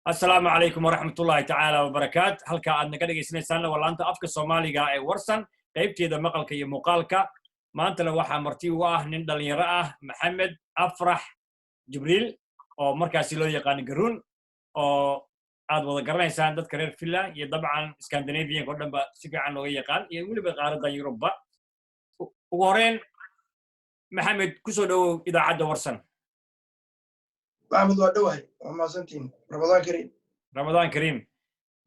السلام عليكم ورحمة الله تعالى وبركاته. هلكا عاد نقدر يسنسنا ولا أنت أفك الصومالي جاء ورسن قيبتي إذا مقالك مقالك ما أنت لو واحد مرتي واه نندل يراه محمد أفرح جبريل أو مركز لو يقان قرون أو عاد وضع قرن إنسان ضد كرير فيلا طبعا اسكندنافيا قدام بسيبي عنه يقان يقول بقارة أوروبا وورين محمد كسودو إذا عاد ورسن. محمد وادوهي وما سنتين رمضان كريم. رمضان كريم.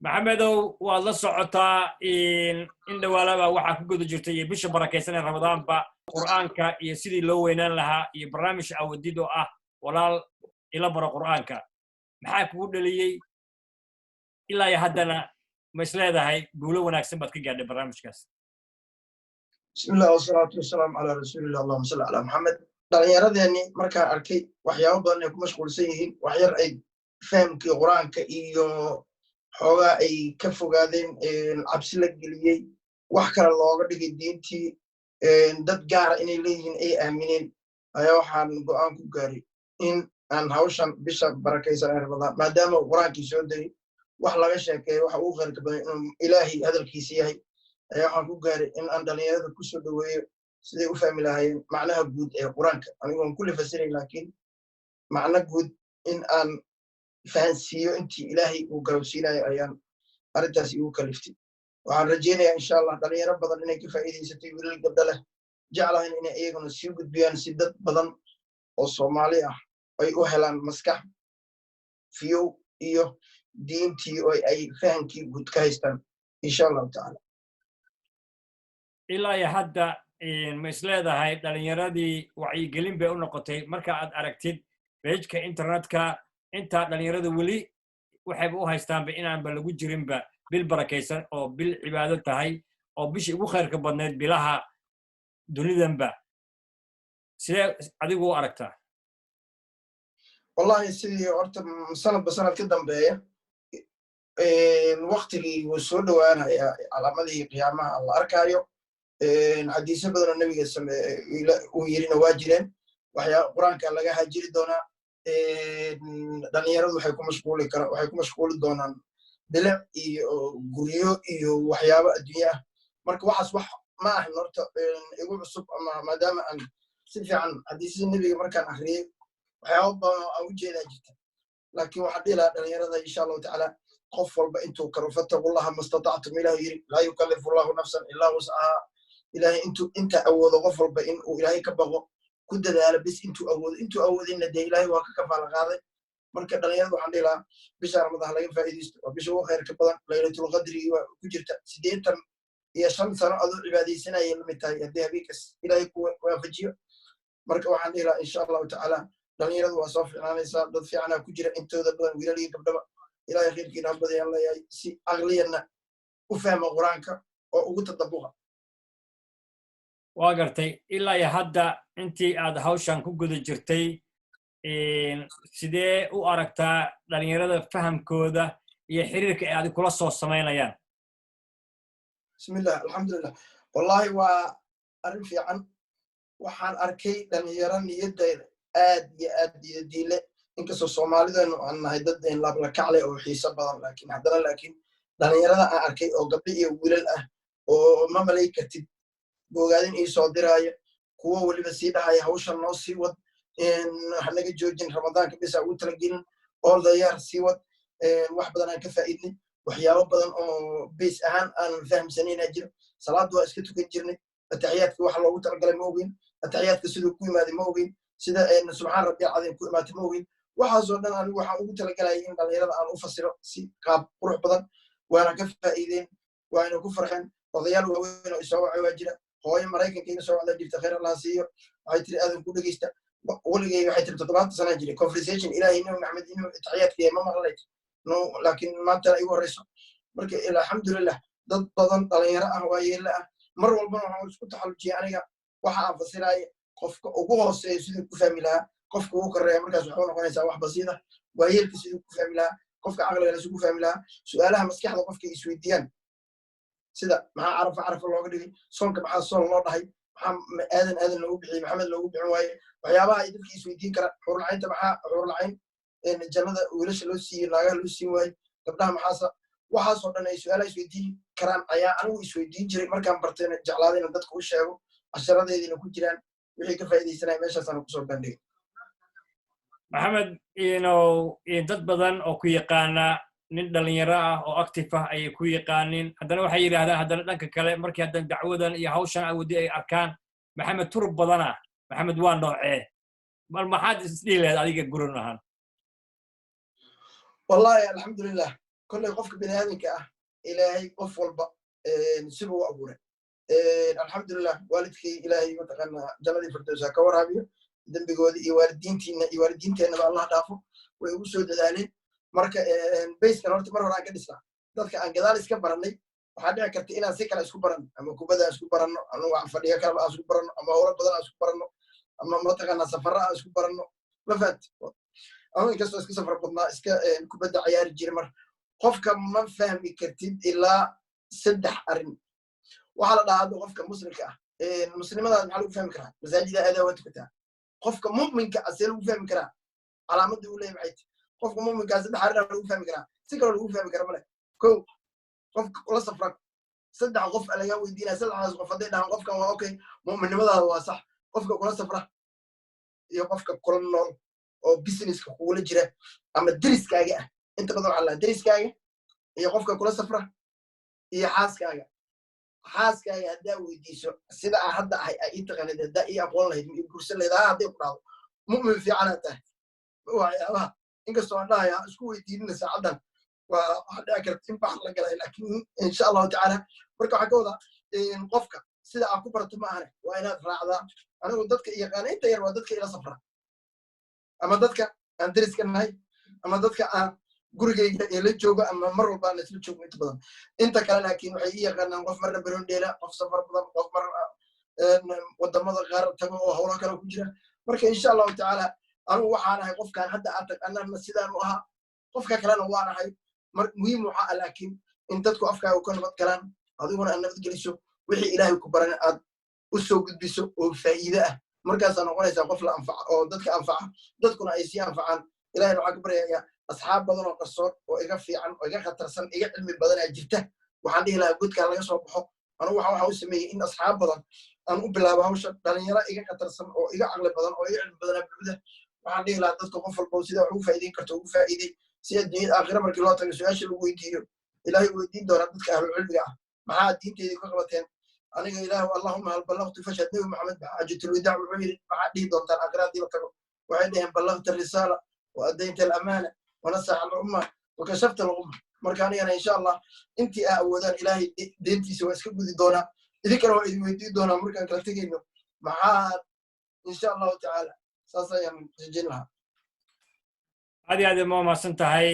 maxamedow waad la socotaa in dhawaalaba waxaa ku guda jirtay bisha barakaysan ramadaanba qur'aanka iyo sidii loo weynaan lahaa iyo barnaamij awadid oo ah walaal ila baro qur'aanka maxaa kugu dhaliyay ilaa haddana ma isleedahay guulo wanaagsan baad ka gaadhay barnaamijkaas. bismillah wasalaatu wasalaamu calaa rasuulillah allahuma salli calaa maxamed. dhallinyaradeenni markaan arkay waxyaabo badan ay ku mashquulsan yihiin waxyar ay fahamkii qur'aanka iyo xoogaa ay ka fogaadeen cabsi la geliyey wax kale looga dhigay diintii dad gaara inay leeyihiin ay aamineen ayaa waxaan go'aan ku gaaray in aan hawshan bisha barakaysan ee ramadaan maadaama qur'aankii soo degay wax laga sheekeeyo waxa ugu khayrka badan inuu ilaahay hadalkiisa yahay ayaa waxaan ku gaaray in aan dhallinyarada ku soo dhoweeyo siday u fahmi lahaayeen macnaha guud ee qur'aanka anigoon kulli fasiray laakiin macno guud in aan fahansiiyo intii ilaahay uu garowsiinayo ayaan arrintaas igu kaliftay waxaan rajaynayaa insha allah dhalinyaro badan inay ka faa'iidaysatay wiilal gabdho leh jeclahayn inay iyaguna sii gudbiyaan si dad badan oo soomaali ah ay u helaan maskax fiyow iyo diintii oo ay fahankii guud ka haystaan insha allahu tacaala. ilaa iyo hadda ma isleedahay dhalinyaradii wacyigelin bay u noqotay marka aad aragtid pageka internetka inta dhalinyarada weli waxayba u haystaanba inaanba lagu jirinba bil barakaysan oo bil cibaado tahay oo bishii ugu khayrka badnayd bilaha dunidanba sidee adigu u aragtaa? wallahi sidii horta sanadba sanad ka dambeeya waktigii wuu soo dhowaanayaa calaamadihii qiyaamaha la arkaayo xadiisyo badanoo nebiga uu yirina waa jireen waxyaa qur-aanka laga hajiri doonaa dhalinyaradu waxay ku mashquuli doonaan bilic iyo guryo iyo waxyaabo adduunye ah marka waxaas wax ma ahan horta igu cusub ama maadaama aan si fiican xadiisyada nebiga markaan akriyey waxyaabo badan oo aan u jeedaa jirta laakiin waxaan dhihi lahaa dhalinyarada insha allahu tacaala qof walba intuu karo fattaqullaha mastatactum ilahu yiri laa yukallifu allahu nafsan ilaa wuscahaa ilaahay inta awoodo qof walba in uu ilaahay ka baqo ku dadaala bis intuu awoodinna dee ilaahay waa ka kafaala qaaday marka dhalinyarada waxaan dhihi lahaa bisha ramadaan laga faa'iidaysto waa bisha ugu khayrka badan laylatulqadri waa ku jirta 85 sano adoo cibaadaysanaya la mid tahay haddii habeenkas ilaahay ku waafajiyo marka waxaan dhihi lahaa insha allahu tacaala dhalinyaradu waa soo fiicnaanaysaa dad fiicanaa ku jira intooda badan wiilal iyo gabdhaba ilaahay khayrkiina ha badayaan leeyahay si aqliyanna u fahma qur-aanka oo ugu tadabuqa. waa gartay ilaa iyo hadda intii aad hawshan ku guda jirtay sidee u aragtaa dhalinyarada fahamkooda iyo xiriirka ay adig kula soo samaynayaan? bismillah alxamdulilah wallahi waa arrin fiican waxaan arkay dhalinyaro niyaddeeda aad iyo aad diile inkastoo soomaalideenu aan nahay dad lablakacle oo xiiso badan laakiin dhalinyarada aan arkay oo gabdho iyo wiilal ah oo ma malay kartid bogaadin ii soo diraayo kuwo weliba sii dhahaya hawshan noo sii wad hanaga joojin ramadaanka bisa ugu talagelin all the year sii wad wax badan aan ka faa'iidnay waxyaabo badan oo beys ahaan aan fahamsanayna jiro salaadu waa iska tukan jirnay ataxiyaadka waxa loogu talagalay ma ogin ataxiyaadka siduu ku imaaday ma ogin sida subxaan rabbi alcadiim ku imaatay ma ogin waxaasoo dhan anigu waxaan ugu talagalaya in dhalinyarada aan u fasiro si qaab qurux badan waana ka faa'iideen waana ku farxeen odayaal waaweyn oo isoo wacay waa jira hooyo maraykanka iga soo wacda jirta khayr allah siiyo waxay tiri aadan ku dhegeysta weligay waxay tiri 70 sana jiray conversation ilaahay nabi maxamed inuu taxiyaadka ma maqlay no laakiin maanta igu horeyso marka alxamdulillah dad badan dhalinyaro ah waa yeela ah mar walbana waxaan isku taxallujiyay aniga waxa aan fasiraayo qofka ugu hooseeyo siduu ku fahmi lahaa qofka ugu koreeya markaas waxay noqonaysaa wax basiida waa yeelka siduu ku fahmi lahaa qofka caqliga siduu ku fahmi lahaa su'aalaha maskaxda qofka isweydiiyaan sida maxaa carafa looga dhigay soonka maxaa soon loo dhahay maxaa aadan loogu bixiyey maxamed loogu bixin waaye waxyaabaha ay dadka isweydiin kara xurlacaynta maxaa xurlacayn jannada wiilasha loo siiyey naagaha loo siin waayey gabdhaha maxaasa waxaasoo dhan ay su-aalaha isweydiin karaan ayaa anigu isweydiin jiray markaan bartayna jeclaaday inaan dadka u sheego casharadeediina ku jiraan wixii ka faa'iidaysanaya meeshaasana kusoo bandhigay maxamed dad badan oo ku yaqaana nin dhalinyaro ah oo active ah ayay ku yaqaanin haddana waxay yidhaahdaan haddana dhanka kale markii haddana dacwadan iyo hawshan awadi ay arkaan maxamed turub badana maxamed waa noocee bal maxaad isdhihi lahayd adiga guran ahaan wallahi alxamdulilah kolley qofka bini aadamka ah ilaahay qof walba siba u abuuray alxamdulilah waalidkii ilaahay mataqaana jannadii firdowsa ka waraabiyo dembigoodii iyo waalidiinteennaba allah dhaafo way ugu soo dadaaleen marka bayskan horta mar hore aan ka dhisnaa dadka aan gadaal iska barannay waxaa dhici karta inaan si kale isku baranno ama kubada aan isku baranno ama fadhiga kaleba aan isku baranno ama howlo badan aan isku baranno ama mataqaana safarra aan isku baranno ma fahat ama inkastoo iska safar badnaa iska kubadda ciyaari jira mar qofka ma fahmi kartid ilaa 3 arrin waxaa la dhahaa hadda qofka muslimka ah muslimadaas maxaa lagu fahmi karaa masaajida aadaa waa tukataa qofka mu'minka ah see lagu fahmi karaa calaamadda uu leeyahay maxay qofka mu'minka ah 3 arrin lagu fahmi karaa si kaloo lagu fahmi kara male kow qofka kula safra 3 qof laga weydiinaya 3daas qof hadday dhahaan qofkan waa okay mu'minnimadaada waa sax qofka kula safra iyo qofka kula nool oo businesska kugula jira ama deriskaaga ah inta badan waxaa lahaa deriskaaga iyo qofka kula safra iyo xaaskaaga haddaa weydiiso sida aan hadda ahay aa ii taqaanid haddaa ii aqoon lahayd ma ii gursan lahayd hadday ku dhahdo mu'min fiicanaa tahay waxyaabaha inkastoo aan dhahaya isku weydiinina saacaddan waa waxa dhici karta in bax la galay laakiin insha allahu tacaala marka waxaa ka wadaa qofka sida aan ku barato ma ahane waa inaad raacdaa anigu dadka yaqaana inta yar waa dadka ila safra ama dadka aan deriska nahay ama dadka aan gurigayga ee la joogo ama mar walba aan isla joogo inta badan inta kale laakiin waxay ii yaqaanaan qof marna baroon dheela qof safar badan qof mar wadamada qaar tago oo howlo kale ku jira marka insha allahu tacaala anigu waxaan ahay qofkaan hadda aan taqaanana sidaan u ahaa qofka kalena waan ahay muhiim waxa ah laakiin in dadku afkaaga ka nabad galaan adiguna aad nabadgeliso wixii ilaahay ku baran aad u soo gudbiso oo faa'iido ah markaasaa noqonaysaa qof la anfaca oo dadka anfaca dadkuna ay sii anfacaan ilahayna waxaa ka baryayaa asxaab badan oo qarsoon oo iga fiican oo iga khatarsan iga cilmi badan aa jirta waxaan dhihi lahaa godkaa laga soo baxo anigu waxa u sameeyey in asxaab badan aan u bilaabo hawsha dhalinyaro iga khatarsan oo iga caqli badan oo iga cilmi badanaa buuda waxaan dhihi lahaa dadka qof walba sida wax ugu faa'iideyn karto ugu faa'iidey si adduunyada aakhira markii loo tago su-aasha lagu weydiiyo ilaahay weydiin doonaa dadka ahlu cilmiga ah maxaa diinteedii ka qabateen aniga ilaahu allahuma hal ballaqtu fashhad nebi maxamed xaajatul wadaac wuxuu yidhi maxaad dhihi doontaan aakhira haddii la tago waxay dhaheen ballaqta risaala wa addaynta alamaana ونصح الأمة وكشفت الأمة مركاني أنا إن شاء الله أنت أودان إلهي دينتي سوى اسكت بدي دونا إذا كانوا يدي دونا مركان كلا تجينه معاد إن شاء الله تعالى ساسا يجينها هذه ما سنتهي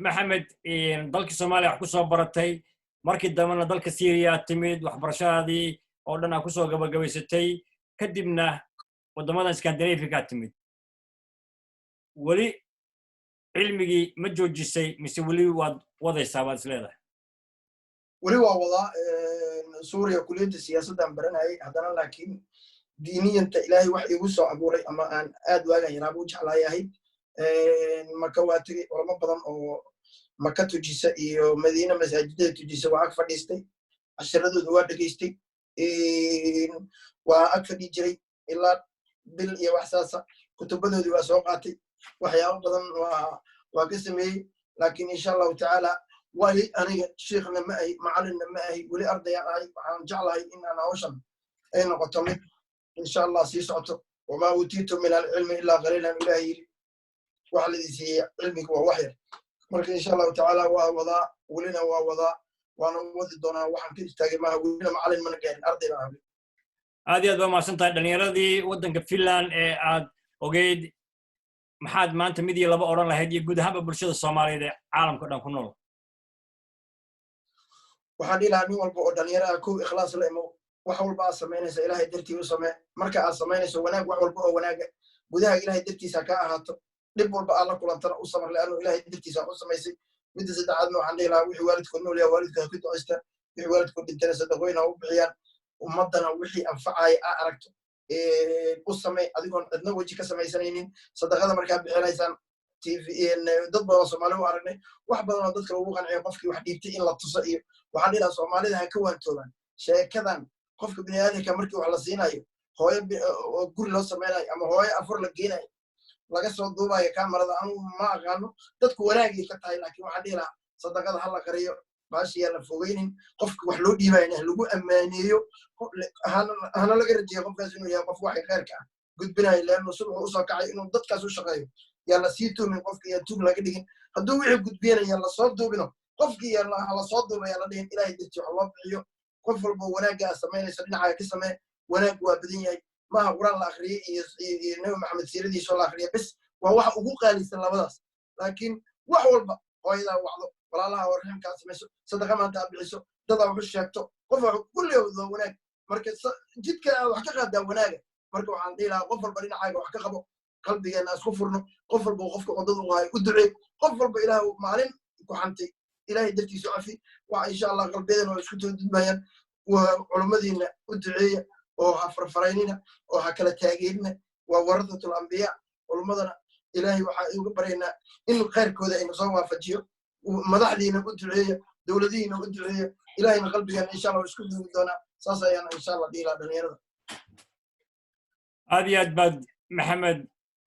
محمد ضلك الصومالي حكوسو برتي markii dambana dalka Syria timid waxbarashadii oo dhan ku soo gabagabaysatay kadibna wadamada Scandinavia timid wali cilmigii ma joojisay mise wali waad wadaysaa baad isleedahay wali waa wadaa suuriya kuliyadda siyaasaddan baranayay haddana laakiin diiniyanta ilaahay wax igu soo abuuray ama aan aad waagan yaraaba u jeclaayahay maka waa tegey culamo badan oo maka tujisa iyo madiina masaajidada tujisa waa ag fadhiistay casharadooda waa dhegaystay waa ag fadhi jiray ilaa bil iyo wax saasa kutubadoodii waa soo qaatay waxyaabo badan waa ka sameeyey laakiin insha allahu tacaala wali aniga sheekhna ma ahi macalinna ma ahi weli ardayaan ahay waxaan jeclahay in aan hawshan ay noqoto mid insha allah sii socoto wamaa uutiitu min alcilmi ilaa qaliilan ilaah yiri waxa ladii siiyey cilmiga waa wax yar marka insha allahu tacaala waa wadaa welina waa wadaa waana wadi doonaa waxaan ka istaagay maaha welina macalin mana gaarin arday baan ahay aad iyo aad baa mahadsan tahay dhalinyaradii waddanka Finland ee aad ogeyd maxaad maanta mid iyo laba oran lahayd iyo guud ahaanba bulshada Soomaaliyeed ee caalamka dhan ku nool waxaan dhihi lahaa nin walba oo dhalinyaro ah kow ikhlaas la imo wax walba aad samaynaysa ilaahay dartii u samee marka aad samaynayso wanaag wax walba oo wanaaga gudaha ilaahay dartiisa ka ahaato dhib walba aad la kulantana u samar la'aanu ilaahay dartiisa u samaysay midda saddexaadna waxaan dhihi lahaa wixii waalidkood nool yahay waalidka ku ducaystaan wixii waalidkood dhintana sadaqooyin ha u bixiyaan ummaddana wixii anfacaya aa aragto u samey adigoon cidna weji ka samaysanaynin sadaqada markaa bixinaysaan TV dad badan Soomaali u aragnay wax badan oo dadka lagu qanciyo qofkii wax dhiibtay in la tuso iyo waxaan dhiraa Soomaalida ha ka waantoobaan sheekadan qofka bini'aadamka markii wax la siinayo hooyo guri loo sameynayo ama hooyo afur la geenayo laga soo duubayo kaamarada anigu ma aqaano dadku wanaagay ka tahay laakiin waxaan dhiraa sadaqada ha la qariyo baashi yaa la fogeynin qofka wax loo dhiibayna lagu ammaaneeyo hana laga rajeeyo qofkaas inuu yahay qof waxay khayrka ah gudbinayo leanno subaxu usoo kacay inuu dadkaas u shaqeeyo yaa la sii tuumin qofka yaa tuug laga dhigin hadduu wixii gudbinaya la soo duubino qofkii yaa la soo duuba yaa la dhihin ilaahay dartii wax loo bixiyo qof walba wanaagga aad samaynayso dhinacaaga ka samee wanaag waa badan yahay maaha quraan la akhriyey iyo nabi maxamed siiradiisoo la akhriya bis waa waxa ugu qaalisan labadaas laakiin wax walba hooyadaa wacdo walaalaha warximkaa samayso sadaqa maanta aad bixiso dadaa wax u sheegto qof wax kulligood waa wanaag marka jidka aad wax ka qaadaa wanaaga marka waxaan dhihi lahaa qof walba dhinacaaga wax ka qabo qalbigeena isku furno qof walba qofka wadada u hayo u duceey qof walba ilaah maalin ku xantay ilaahay dartiisu cafi waa insha allah qalbiyadeena waa isku toodudmayaan waa culummadiina u duceeya oo ha farfaraynina oo ha kala taageerina waa waradatul ambiya culummadana ilaahay waxaa uga baryaynaa in khayrkooda ayna soo waafajiyo madaxdiina u duceeya dowladihiina u duceeya ilaahayna qalbigeena insha allah isku duugi doonaa saas ayaana insha allah dhihi lahaa dhalinyarada aad iyo aad baad maxamed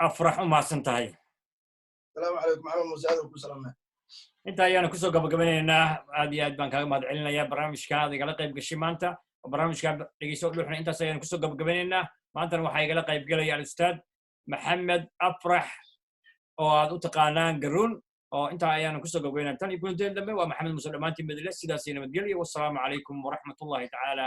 afrax u mahadsan tahay asalaamu calaykum maxamed muuse aad ku salaamnaa inta ayaana kusoo gabagabanaynaa aad iyo aad baan kaaga mahad celinayaa barnaamijka aad igala qayb gashay maanta oo barnaamijka dhegeyso dhuuxna intaas ayaana kusoo gabagabanaynaa maantana waxaa igala qayb gelaya al-ustaad maxamed afrax oo aad u taqaanaan garuun oo intaa ayaana kusoo gabagabaynaa tan iyo kulanteen dambe waa maxamed muuse dhammaantiin madile sidaasii nabadgelyo wassalaamu calaykum waraxmatullahi tacaala